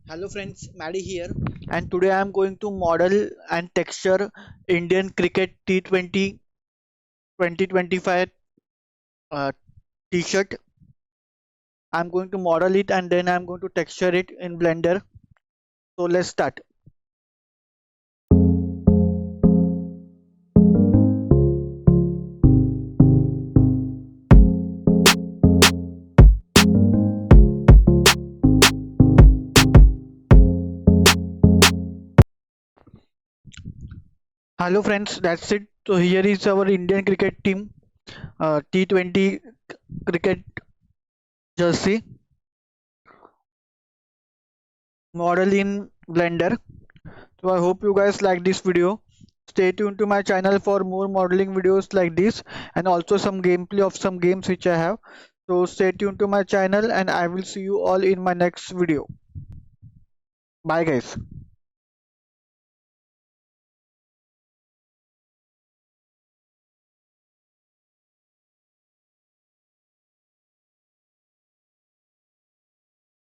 Hello friends, Maddie here, and today I am going to model and texture Indian cricket T20 2025 t-shirt. I'm going to model it and then I'm going to texture it in Blender. So let's start. Hello friends, that's it. So here is our Indian cricket team T20 cricket jersey model in Blender. So I hope you guys like this video. Stay tuned to my channel for more modeling videos like this and also some gameplay of some games which I have. So stay tuned to my channel and I will see you all in my next video. Bye guys.